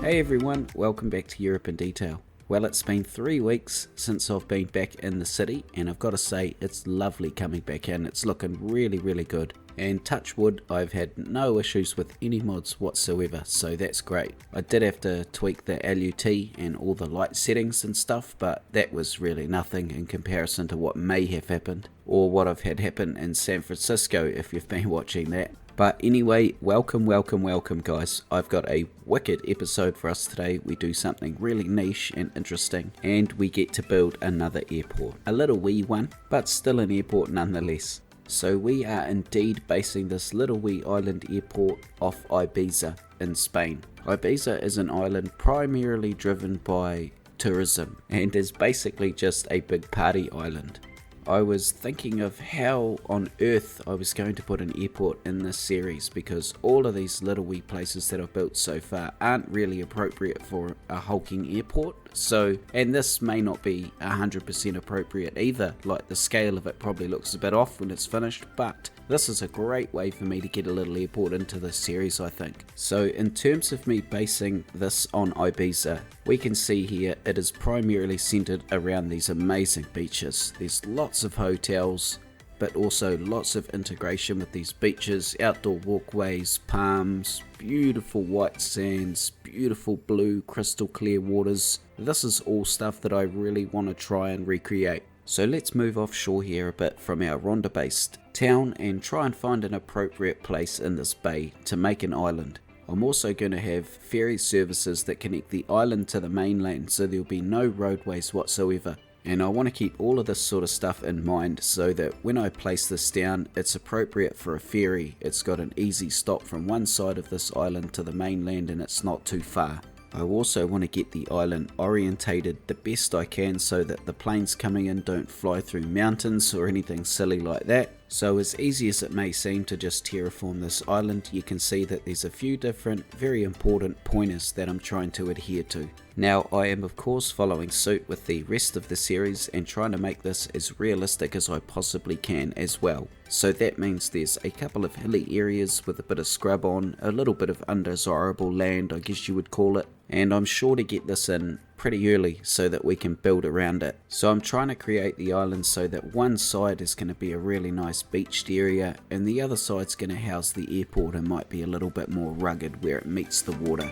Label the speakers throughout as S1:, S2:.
S1: Hey everyone, welcome back to Europe in Detail. Well, it's been 3 weeks since I've been back in the city, and I've got to say it's lovely coming back in. It's looking really good, and touch wood, I've had no issues with any mods whatsoever, so that's great. I did have to tweak the LUT and all the light settings and stuff, but that was really nothing in comparison to what may have happened, or what I've had happen in San Francisco if you've been watching that. But anyway, welcome guys. I've got a wicked episode for us today. We do something really niche and interesting, and we get to build another airport. A little wee one, but still an airport nonetheless. So we are indeed basing this little wee island airport off Ibiza in Spain. Ibiza is an island primarily driven by tourism, and is basically just a big party island. I was thinking of how on earth I was going to put an airport in this series, because all of these little wee places that I've built so far aren't really appropriate for a hulking airport. So, and this may not be 100% appropriate either, like the scale of it probably looks a bit off when it's finished, but this is a great way for me to get a little airport into this series, I think. So in terms of me basing this on Ibiza, we can see here it is primarily centered around these amazing beaches. There's lots of hotels, but also lots of integration with these beaches, outdoor walkways, palms, beautiful white sands, beautiful blue crystal clear waters. This is all stuff that I really want to try and recreate. So let's move offshore here a bit from our Ronda based town and try and find an appropriate place in this bay to make an island. I'm also going to have ferry services that connect the island to the mainland, so there'll be no roadways whatsoever. And I want to keep all of this sort of stuff in mind so that when I place this down, it's appropriate for a ferry. It's got an easy stop from one side of this island to the mainland, and it's not too far. I also want to get the island orientated the best I can so that the planes coming in don't fly through mountains or anything silly like that. So as easy as it may seem to just terraform this island, you can see that there's a few different very important pointers that I'm trying to adhere to. Now I am of course following suit with the rest of the series and trying to make this as realistic as I possibly can as well. So that means there's a couple of hilly areas with a bit of scrub on, a little bit of undesirable land I guess you would call it, and I'm sure to get this in pretty early so that we can build around it. So I'm trying to create the island so that one side is going to be a really nice beached area and the other side's going to house the airport and might be a little bit more rugged where it meets the water.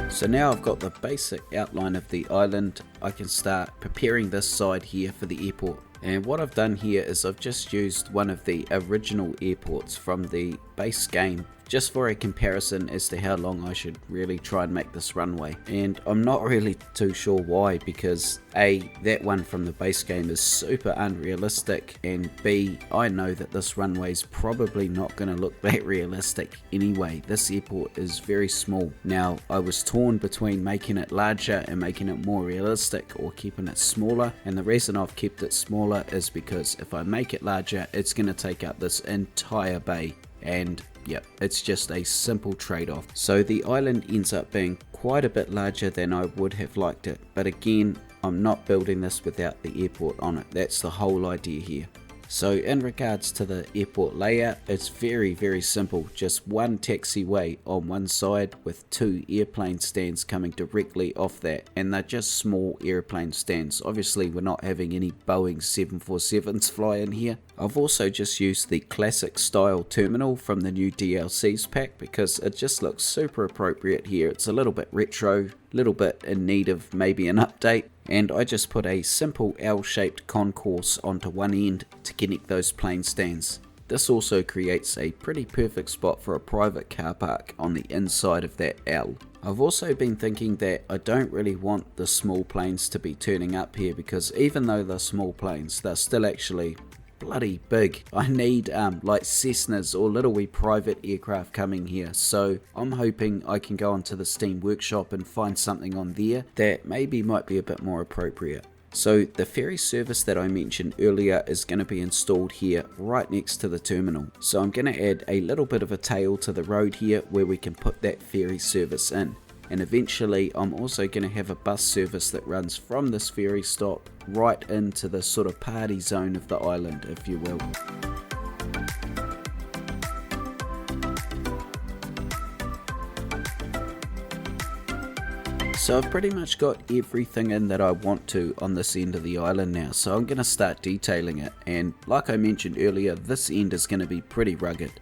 S1: So now I've got the basic outline of the island, I can start preparing this side here for the airport. And what I've done here is I've just used one of the original airports from the base game just for a comparison as to how long I should really try and make this runway. And I'm not really too sure why, because A, that one from the base game is super unrealistic, and B, I know that this runway is probably not going to look that realistic anyway. This airport is very small. Now I was torn between making it larger and making it more realistic or keeping it smaller, and the reason I've kept it smaller is because if I make it larger it's going to take up this entire bay, and yep, it's just a simple trade-off. So the island ends up being quite a bit larger than I would have liked it, but again, I'm not building this without the airport on it. That's the whole idea here. So in regards to the airport layout, it's very simple. Just one taxiway on one side with 2 airplane stands coming directly off that, and they're just small airplane stands. Obviously we're not having any Boeing 747s fly in here. I've also just used the classic style terminal from the new DLCs pack because it just looks super appropriate here. It's a little bit retro, little bit in need of maybe an update, and I just put a simple L-shaped concourse onto one end to connect those plane stands. This also creates a pretty perfect spot for a private car park on the inside of that L. I've also been thinking that I don't really want the small planes to be turning up here, because even though they're small planes, they're still actually bloody big. I need like Cessnas or little wee private aircraft coming here, so I'm hoping I can go onto the Steam workshop and find something on there that maybe might be a bit more appropriate. So the ferry service that I mentioned earlier is going to be installed here right next to the terminal. So I'm going to add a little bit of a tail to the road here where we can put that ferry service in. And eventually I'm also going to have a bus service that runs from this ferry stop right into the sort of party zone of the island, if you will. So I've pretty much got everything in that I want to on this end of the island now, so I'm going to start detailing it, and like I mentioned earlier, this end is going to be pretty rugged.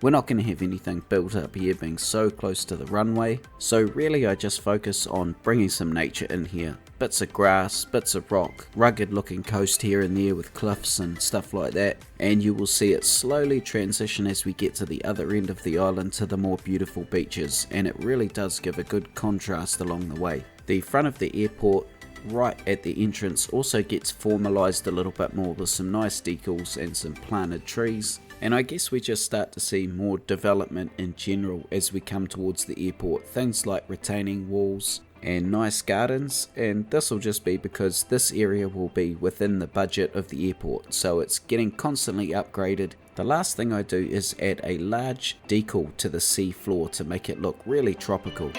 S1: We're not going to have anything built up here being so close to the runway, so really I just focus on bringing some nature in here. Bits of grass, bits of rock, rugged looking coast here and there with cliffs and stuff like that, and you will see it slowly transition as we get to the other end of the island to the more beautiful beaches, and it really does give a good contrast along the way. The front of the airport right at the entrance also gets formalised a little bit more with some nice decals and some planted trees. And I guess we just start to see more development in general as we come towards the airport. Things like retaining walls and nice gardens, and this will just be because this area will be within the budget of the airport, so it's getting constantly upgraded. The last thing I do is add a large decal to the sea floor to make it look really tropical.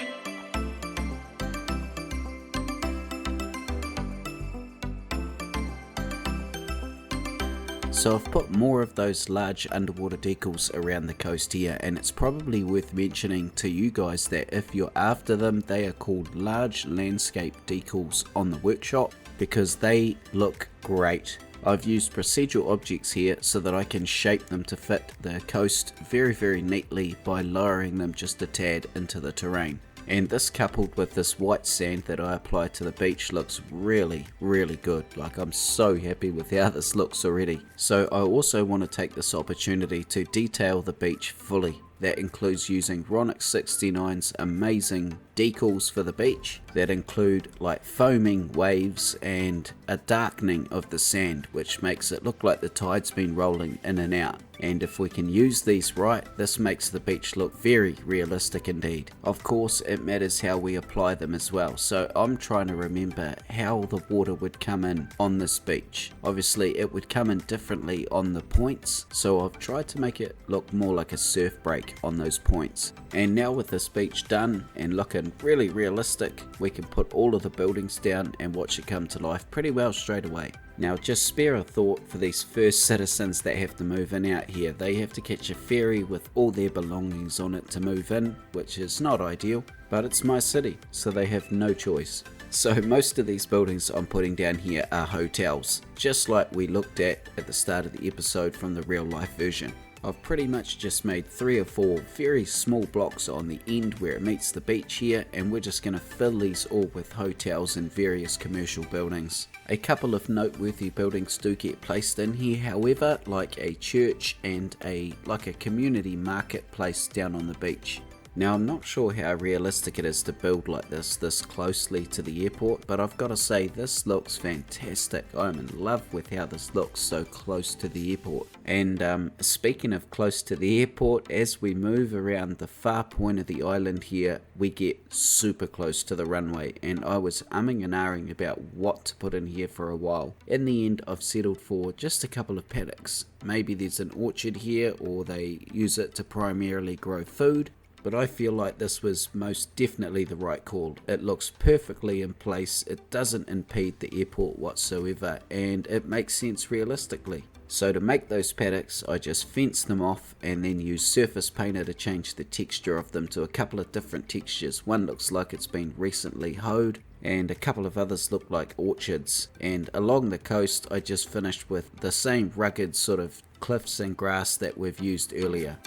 S1: So I've put more of those large underwater decals around the coast here, and it's probably worth mentioning to you guys that if you're after them, they are called large landscape decals on the workshop because they look great. I've used procedural objects here so that I can shape them to fit the coast very neatly by lowering them just a tad into the terrain. And this coupled with this white sand that I apply to the beach looks really good. Like, I'm so happy with how this looks already. So I also want to take this opportunity to detail the beach fully. That includes using Ronix 69's amazing decals for the beach that include like foaming waves and a darkening of the sand, which makes it look like the tide's been rolling in and out. And if we can use these right, this makes the beach look very realistic indeed. Of course, it matters how we apply them as well. So I'm trying to remember how the water would come in on this beach. Obviously, it would come in differently on the points, so I've tried to make it look more like a surf break on those points. And now with this beach done and looking really realistic, we can put all of the buildings down and watch it come to life pretty well straight away. Now just spare a thought for these first citizens that have to move in out here. They have to catch a ferry with all their belongings on it to move in, which is not ideal, but it's my city, so they have no choice. So most of these buildings I'm putting down here are hotels, just like we looked at the start of the episode from the real life version. I've pretty much just made 3 or 4 very small blocks on the end where it meets the beach here, and we're just going to fill these all with hotels and various commercial buildings. A couple of noteworthy buildings do get placed in here, however, like a church and a community marketplace down on the beach. Now I'm not sure how realistic it is to build like this closely to the airport, but I've got to say this looks fantastic. I'm in love with how this looks so close to the airport. And speaking of close to the airport, as we move around the far point of the island here, we get super close to the runway, and I was umming and ahhing about what to put in here for a while. In the end, I've settled for just a couple of paddocks. Maybe there's an orchard here, or they use it to primarily grow food. But I feel like this was most definitely the right call. It looks perfectly in place, it doesn't impede the airport whatsoever, and it makes sense realistically. So to make those paddocks, I just fence them off and then use surface painter to change the texture of them to a couple of different textures. One looks like it's been recently hoed, and a couple of others look like orchards. And along the coast, I just finished with the same rugged sort of cliffs and grass that we've used earlier.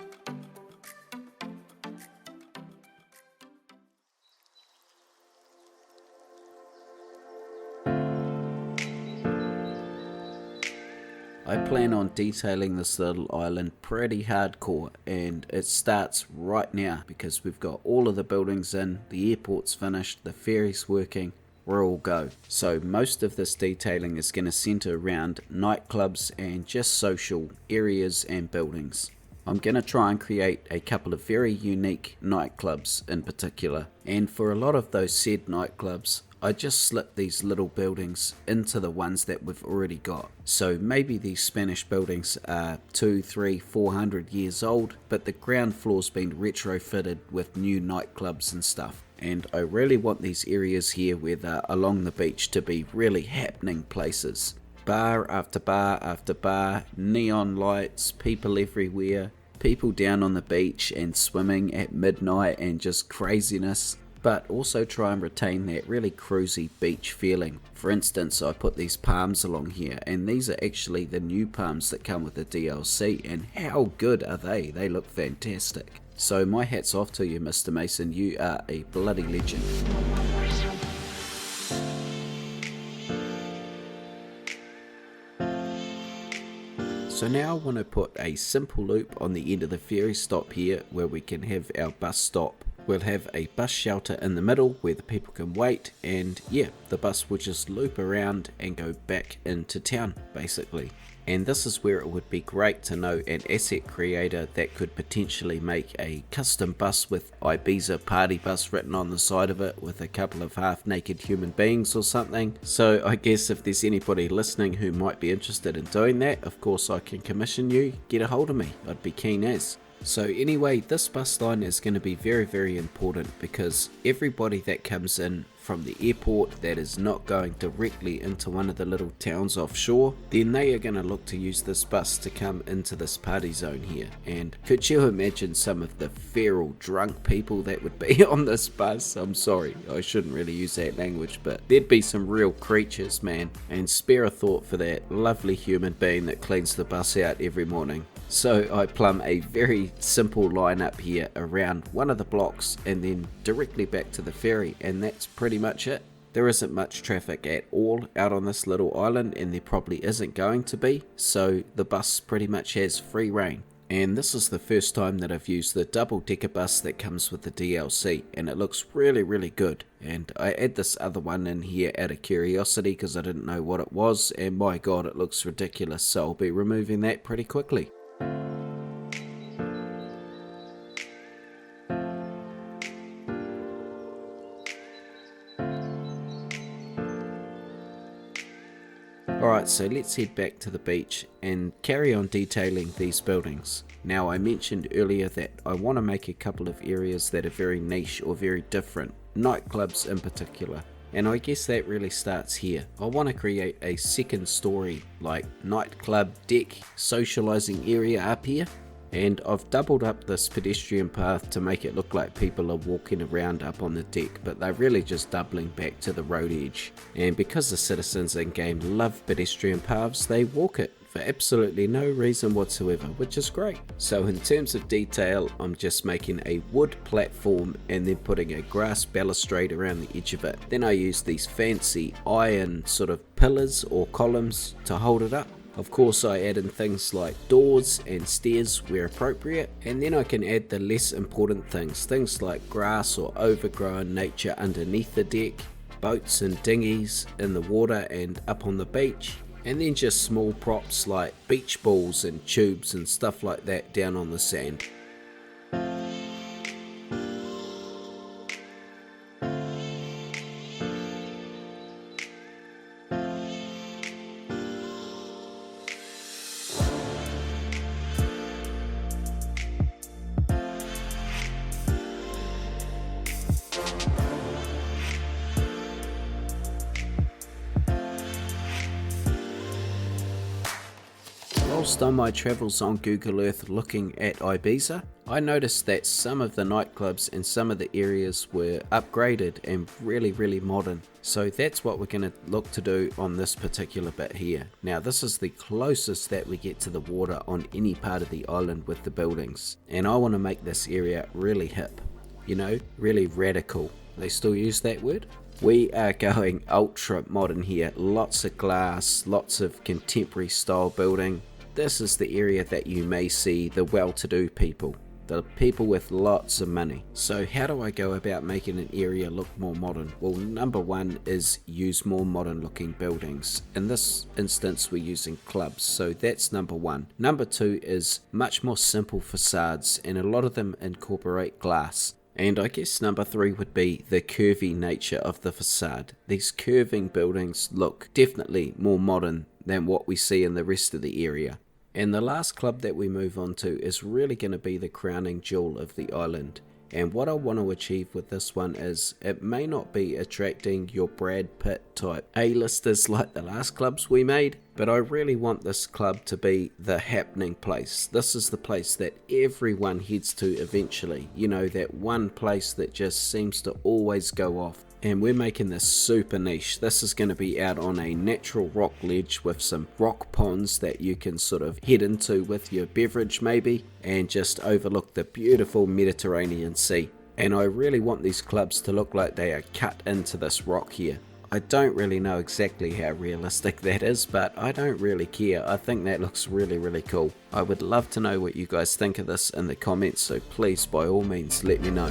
S1: I plan on detailing this little island pretty hardcore, and it starts right now because we've got all of the buildings in, the airport's finished, the ferry's working, we're all go. So most of this detailing is going to centre around nightclubs and just social areas and buildings. I'm going to try and create a couple of very unique nightclubs in particular, and for a lot of those said nightclubs I just slip these little buildings into the ones that we've already got. So maybe these Spanish buildings are 2, 3, 400 years old, but the ground floor's been retrofitted with new nightclubs and stuff. And I really want these areas here where they're along the beach to be really happening places. Bar after bar after bar, neon lights, people everywhere, people down on the beach and swimming at midnight and just craziness. But also try and retain that really cruisy beach feeling. For instance, I put these palms along here, and these are actually the new palms that come with the DLC, and how good are they? They look fantastic. So my hat's off to you, Mr. Mason, you are a bloody legend. So now I want to put a simple loop on the end of the ferry stop here where we can have our bus stop. We'll have a bus shelter in the middle where the people can wait, and yeah, the bus will just loop around and go back into town basically. And this is where it would be great to know an asset creator that could potentially make a custom bus with Ibiza party bus written on the side of it with a couple of half naked human beings or something. So I guess if there's anybody listening who might be interested in doing that, of course I can commission you, get a hold of me, I'd be keen as. So anyway, this bus line is going to be very, very important because everybody that comes in from the airport that is not going directly into one of the little towns offshore, then they are going to look to use this bus to come into this party zone here. And could you imagine some of the feral drunk people that would be on this bus? I'm sorry, I shouldn't really use that language, but there'd be some real creatures, man. And spare a thought for that lovely human being that cleans the bus out every morning. So I plumb a very simple line up here around one of the blocks and then directly back to the ferry, and that's pretty much it. There isn't much traffic at all out on this little island, and there probably isn't going to be, so the bus pretty much has free reign. And this is the first time that I've used the double decker bus that comes with the DLC, and it looks really, really good. And I add this other one in here out of curiosity because I didn't know what it was, and my god, it looks ridiculous, so I'll be removing that pretty quickly. Alright, so let's head back to the beach and carry on detailing these buildings. Now, I mentioned earlier that I want to make a couple of areas that are very niche or very different, nightclubs in particular. And I guess that really starts here. I want to create a second story, like nightclub deck socializing area up here. And I've doubled up this pedestrian path to make it look like people are walking around up on the deck, but they're really just doubling back to the road edge. And because the citizens in game love pedestrian paths, they walk it for absolutely no reason whatsoever, which is great. So in terms of detail, I'm just making a wood platform and then putting a grass balustrade around the edge of it. Then I use these fancy iron sort of pillars or columns to hold it up. Of course, I add in things like doors and stairs where appropriate, and then I can add the less important things like grass or overgrown nature underneath the deck, boats and dinghies in the water and up on the beach, and then just small props like beach balls and tubes and stuff like that down on the sand. Whilst on my travels on Google Earth looking at Ibiza, I noticed that some of the nightclubs and some of the areas were upgraded and really modern. So that's what we're going to look to do on this particular bit here. Now this is the closest that we get to the water on any part of the island with the buildings. And I want to make this area really hip, you know, really radical. They still use that word? We are going ultra modern here. Lots of glass, lots of contemporary style building. This is the area that you may see the well-to-do people, the people with lots of money. So how do I go about making an area look more modern? Well, number one is use more modern looking buildings. In this instance, we're using clubs, so that's number one. Number two is much more simple facades, and a lot of them incorporate glass. And I guess number 3 would be the curvy nature of the facade. These curving buildings look definitely more modern than what we see in the rest of the area. And the last club that we move on to is really going to be the crowning jewel of the island. And what I want to achieve with this one is, it may not be attracting your Brad Pitt type A-listers like the last clubs we made, but I really want this club to be the happening place. This is the place that everyone heads to eventually. You know, that one place that just seems to always go off. And we're making this super niche. This is going to be out on a natural rock ledge with some rock ponds that you can sort of head into with your beverage maybe, and just overlook the beautiful Mediterranean Sea. And I really want these clubs to look like they are cut into this rock here. I don't really know exactly how realistic that is, but I don't really care. I think that looks really, really cool. I would love to know what you guys think of this in the comments, so please by all means let me know.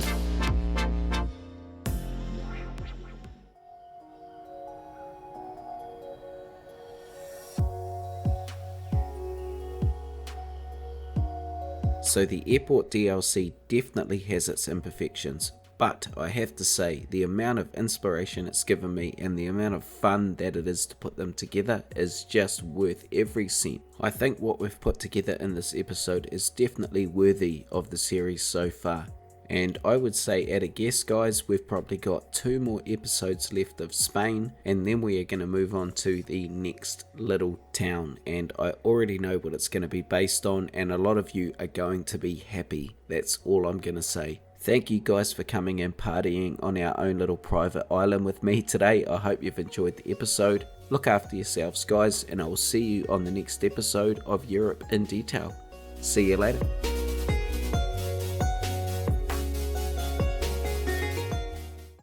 S1: So the airport DLC definitely has its imperfections, but I have to say the amount of inspiration it's given me and the amount of fun that it is to put them together is just worth every cent. I think what we've put together in this episode is definitely worthy of the series so far. And I would say at a guess guys, we've probably got 2 more episodes left of Spain, and then we are going to move on to the next little town, and I already know what it's going to be based on, and a lot of you are going to be happy. That's all I'm going to say. Thank you guys for coming and partying on our own little private island with me today. I hope you've enjoyed the episode. Look after yourselves guys, and I will see you on the next episode of Europe in Detail. See you later.